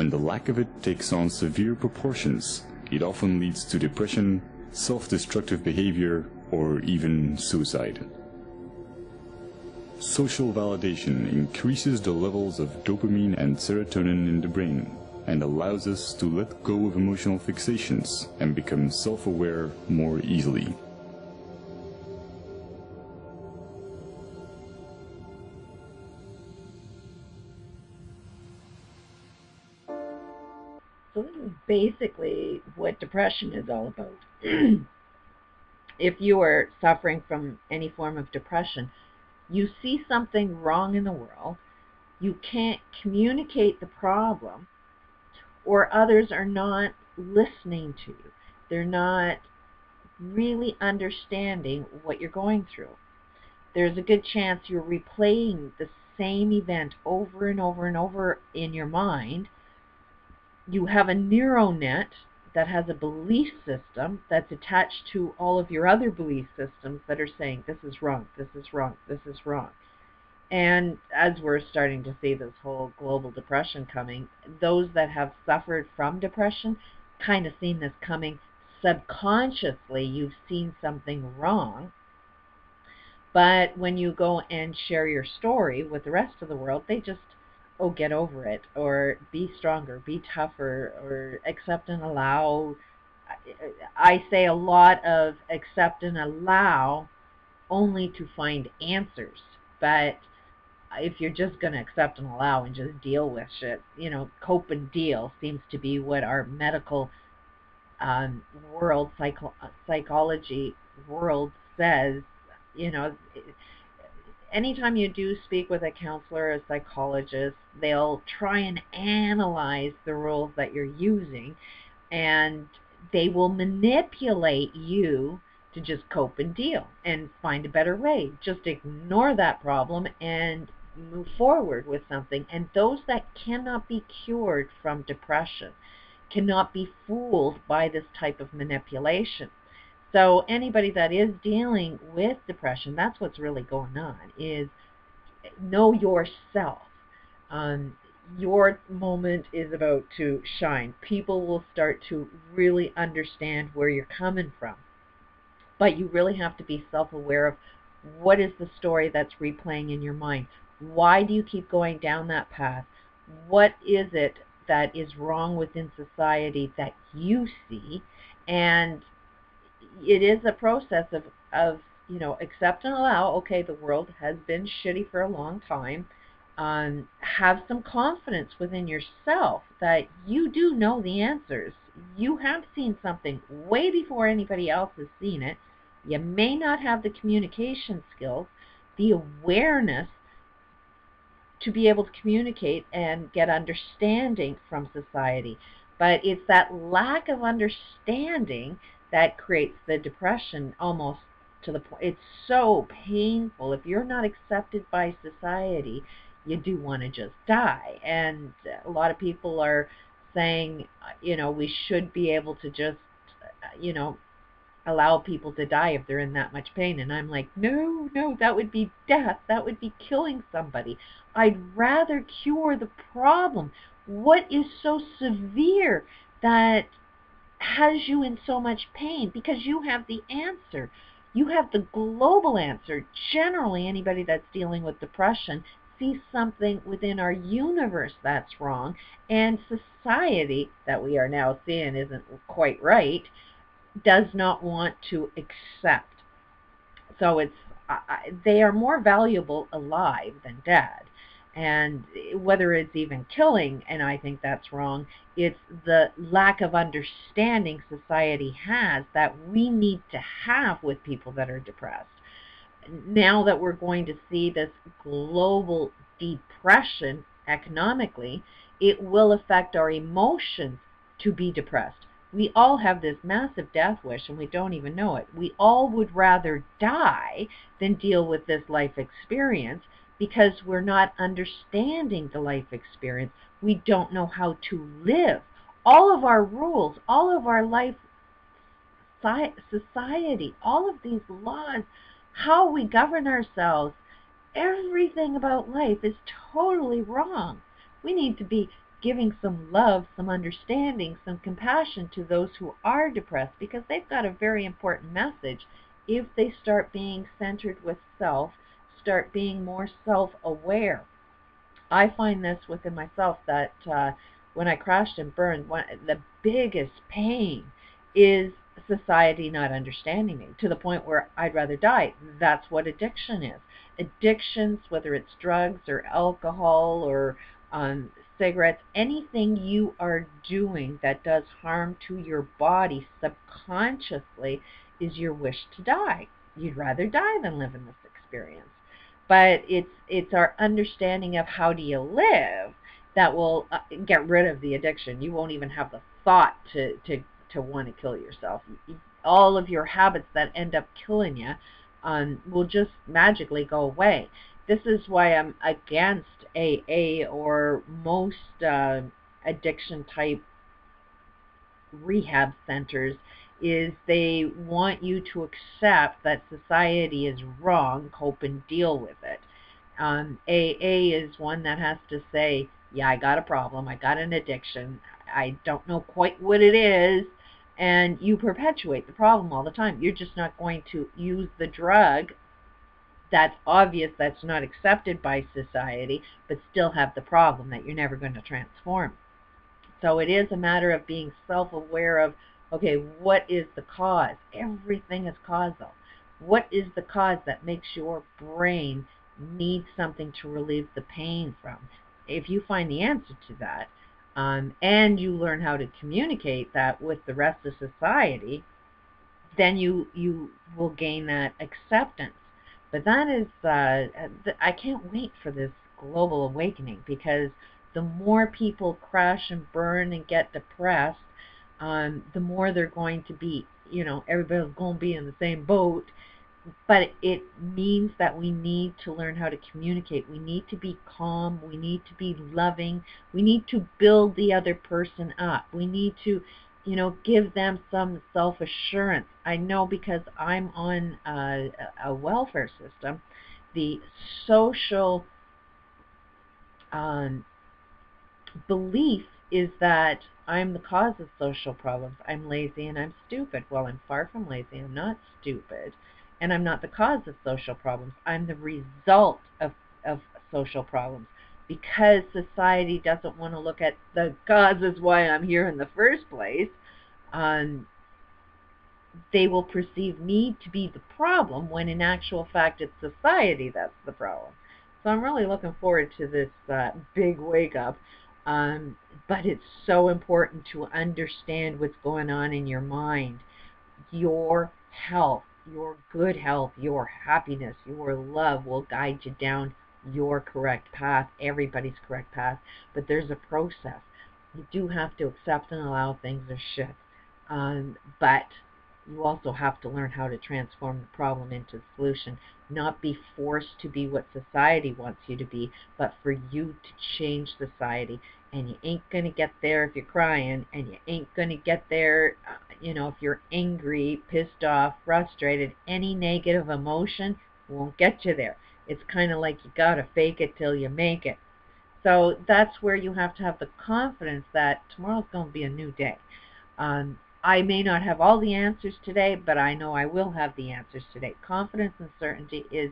When the lack of it takes on severe proportions, it often leads to depression, self-destructive behavior, or even suicide. Social validation increases the levels of dopamine and serotonin in the brain and allows us to let go of emotional fixations and become self-aware more easily. So this is basically what depression is all about. If you are suffering from any form of depression, you see something wrong in the world, you can't communicate the problem, or others are not listening to you. They're not really understanding what you're going through. There's a good chance you're replaying the same event over and over and over in your mind. You have a neural net that has a belief system that's attached to all of your other belief systems that are saying, this is wrong, this is wrong, this is wrong. And as we're starting to see this whole global depression coming, those that have suffered from depression kind of seen this coming subconsciously. You've seen something wrong. But when you go and share your story with the rest of the world, they just, oh, get over it, or be stronger, be tougher, or accept and allow. I say a lot of accept and allow only to find answers. But if you're just going to accept and allow and just deal with shit, cope and deal seems to be what our medical world, psychology world says. Anytime you do speak with a counselor or a psychologist, they'll try and analyze the rules that you're using, and they will manipulate you to just cope and deal and find a better way. Just ignore that problem and move forward with something. And those that cannot be cured from depression cannot be fooled by this type of manipulation. So anybody that is dealing with depression, that's what's really going on, is know yourself. Your moment is about to shine. People will start to really understand where you're coming from. But you really have to be self-aware of what is the story that's replaying in your mind. Why do you keep going down that path? What is it that is wrong within society that you see? And it is a process of accept and allow. Okay, the world has been shitty for a long time. Have some confidence within yourself that you do know the answers. You have seen something way before anybody else has seen it. You may not have the communication skills, the awareness to be able to communicate and get understanding from society. But it's that lack of understanding that creates the depression, almost to the point. It's so painful. If you're not accepted by society, you do want to just die. And a lot of people are saying, we should be able to just, allow people to die if they're in that much pain. And I'm like, no, that would be death. That would be killing somebody. I'd rather cure the problem. What is so severe that has you in so much pain? Because you have the answer. You have the global answer. Generally, anybody that's dealing with depression sees something within our universe that's wrong, and society that we are now seeing isn't quite right, does not want to accept. So they are more valuable alive than dead. And whether it's even killing, and I think that's wrong, it's the lack of understanding society has that we need to have with people that are depressed. Now that we're going to see this global depression economically, it will affect our emotions to be depressed. We all have this massive death wish and we don't even know it. We all would rather die than deal with this life experience, because we're not understanding the life experience. We don't know how to live. All of our rules, all of our life society, all of these laws, how we govern ourselves, everything about life is totally wrong. We need to be giving some love, some understanding, some compassion to those who are depressed, because they've got a very important message. If they start being centered with self, start being more self-aware. I find this within myself that when I crashed and burned, the biggest pain is society not understanding me, to the point where I'd rather die. That's what addiction is. Addictions, whether it's drugs or alcohol or cigarettes, anything you are doing that does harm to your body subconsciously, is your wish to die. You'd rather die than live in this experience. But it's our understanding of how do you live that will get rid of the addiction. You won't even have the thought to want to kill yourself. All of your habits that end up killing you will just magically go away. This is why I'm against AA or most addiction type rehab centers, is they want you to accept that society is wrong, cope and deal with it. AA is one that has to say, yeah, I got a problem, I got an addiction, I don't know quite what it is, and you perpetuate the problem all the time. You're just not going to use the drug that's obvious, that's not accepted by society, but still have the problem that you're never going to transform. So it is a matter of being self-aware of, okay, what is the cause? Everything is causal. What is the cause that makes your brain need something to relieve the pain from? If you find the answer to that, and you learn how to communicate that with the rest of society, then you will gain that acceptance. But that is, I can't wait for this global awakening, because the more people crash and burn and get depressed, the more they're going to be, everybody's going to be in the same boat. But it means that we need to learn how to communicate. We need to be calm. We need to be loving. We need to build the other person up. We need to, give them some self-assurance. I know, because I'm on a welfare system, the social belief is that I'm the cause of social problems. I'm lazy and I'm stupid. Well, I'm far from lazy. I'm not stupid. And I'm not the cause of social problems. I'm the result of social problems. Because society doesn't want to look at the causes why I'm here in the first place, they will perceive me to be the problem, when in actual fact it's society that's the problem. So I'm really looking forward to this big wake-up. But it's so important to understand what's going on in your mind. Your health, your good health, your happiness, your love will guide you down your correct path, everybody's correct path. But there's a process. You do have to accept and allow things as shit. But you also have to learn how to transform the problem into the solution. Not be forced to be what society wants you to be, but for you to change society. And you ain't going to get there if you're crying, and you ain't going to get there, if you're angry, pissed off, frustrated. Any negative emotion won't get you there. It's kind of like you got to fake it till you make it. So that's where you have to have the confidence that tomorrow's going to be a new day. I may not have all the answers today, but I know I will have the answers today. Confidence and certainty is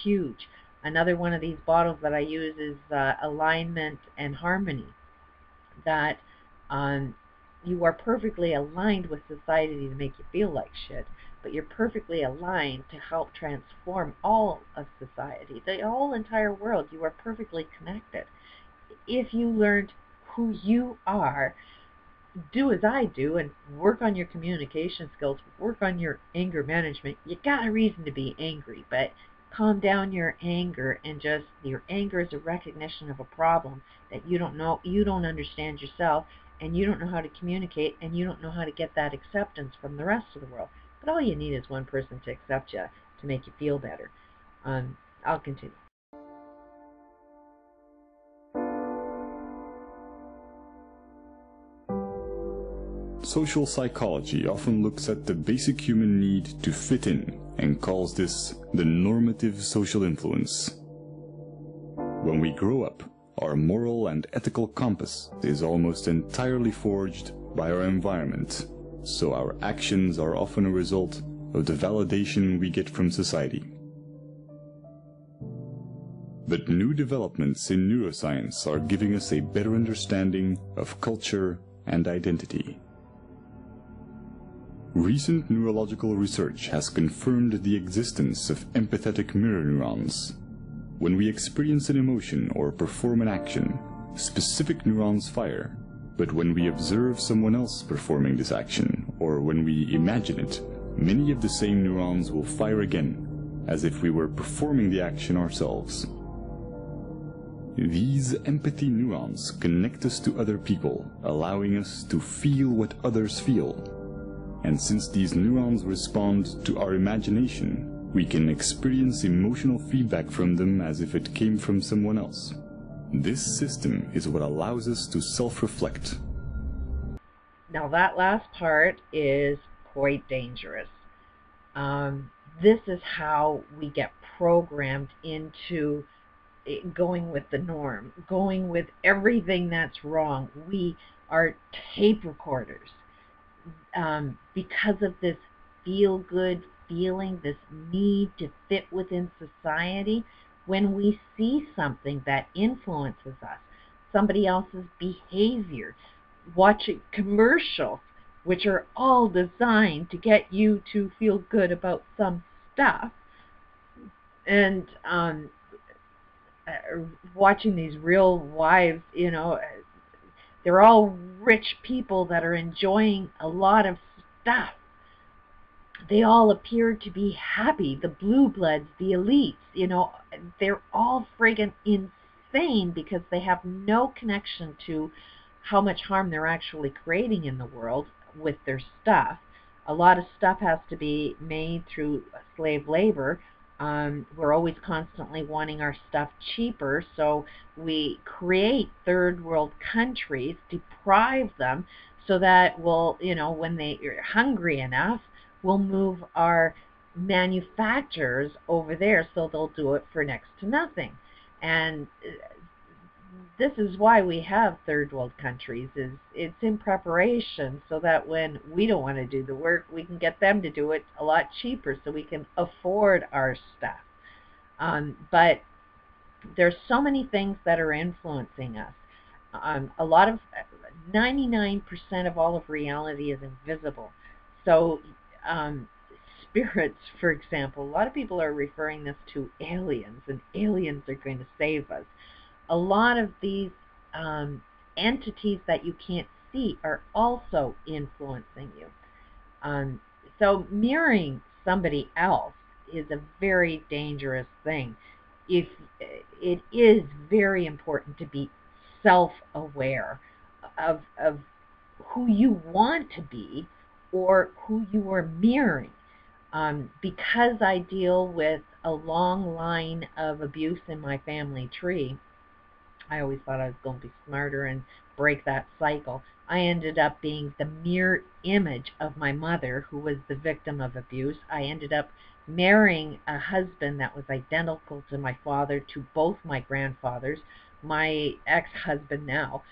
huge. Another one of these bottles that I use is alignment and harmony. That you are perfectly aligned with society to make you feel like shit, but you're perfectly aligned to help transform all of society, the whole entire world. You are perfectly connected. If you learned who you are, do as I do and work on your communication skills, work on your anger management. You got a reason to be angry, but calm down your anger, and just, your anger is a recognition of a problem that you don't know, you don't understand yourself, and you don't know how to communicate, and you don't know how to get that acceptance from the rest of the world. But all you need is one person to accept you, to make you feel better. I'll continue. Social psychology often looks at the basic human need to fit in and calls this the normative social influence. When we grow up, Our moral and ethical compass is almost entirely forged by our environment, so our actions are often a result of the validation we get from society. But new developments in neuroscience are giving us a better understanding of culture and identity. Recent neurological research has confirmed the existence of empathetic mirror neurons. When we experience an emotion or perform an action, specific neurons fire. But when we observe someone else performing this action, or when we imagine it, many of the same neurons will fire again, as if we were performing the action ourselves. These empathy neurons connect us to other people, allowing us to feel what others feel. And since these neurons respond to our imagination, we can experience emotional feedback from them as if it came from someone else. This system is what allows us to self-reflect. Now that last part is quite dangerous. This is how we get programmed into going with the norm, going with everything that's wrong. We are tape recorders. Because of this feel-good feeling, this need to fit within society, when we see something that influences us, somebody else's behavior, watching commercials, which are all designed to get you to feel good about some stuff, and watching these real wives, they're all rich people that are enjoying a lot of stuff. They all appear to be happy, the blue bloods, the elites, they're all friggin' insane because they have no connection to how much harm they're actually creating in the world with their stuff. A lot of stuff has to be made through slave labor. We're always constantly wanting our stuff cheaper, so we create third world countries, deprive them so that when they're hungry enough, we'll move our manufacturers over there so they'll do it for next to nothing. And this is why we have third world countries. It's in preparation so that when we don't want to do the work, we can get them to do it a lot cheaper so we can afford our stuff. But there's so many things that are influencing us. 99% of all of reality is invisible. So spirits, for example, a lot of people are referring this to aliens, and aliens are going to save us. A lot of these entities that you can't see are also influencing you. So mirroring somebody else is a very dangerous thing. If it is very important to be self-aware of who you want to be or who you are mirroring. Because I deal with a long line of abuse in my family tree, I always thought I was going to be smarter and break that cycle. I ended up being the mirror image of my mother, who was the victim of abuse. I ended up marrying a husband that was identical to my father, to both my grandfathers. My ex-husband now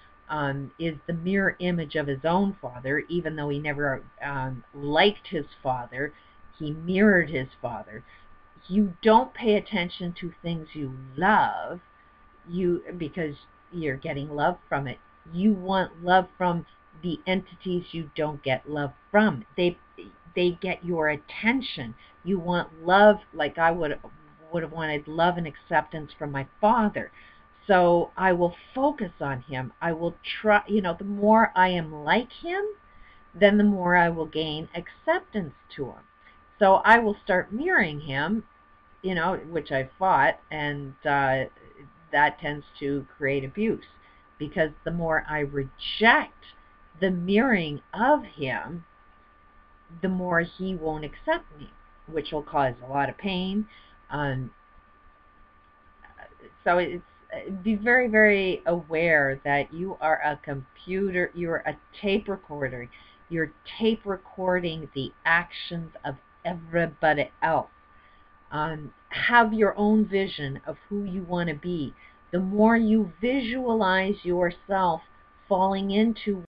is the mirror image of his own father, even though he never liked his father. He mirrored his father. You don't pay attention to things you love, because you're getting love from it. You want love from the entities you don't get love from. They get your attention. You want love, like I would have wanted love and acceptance from my father. So I will focus on him. I will try, the more I am like him, then the more I will gain acceptance to him. So I will start mirroring him, which I fought, and that tends to create abuse, because the more I reject the mirroring of him, the more he won't accept me, which will cause a lot of pain. So it's be very, very aware that you are a computer, you're a tape recorder. You're tape recording the actions of everybody else. Have your own vision of who you want to be. the more you visualize yourself falling into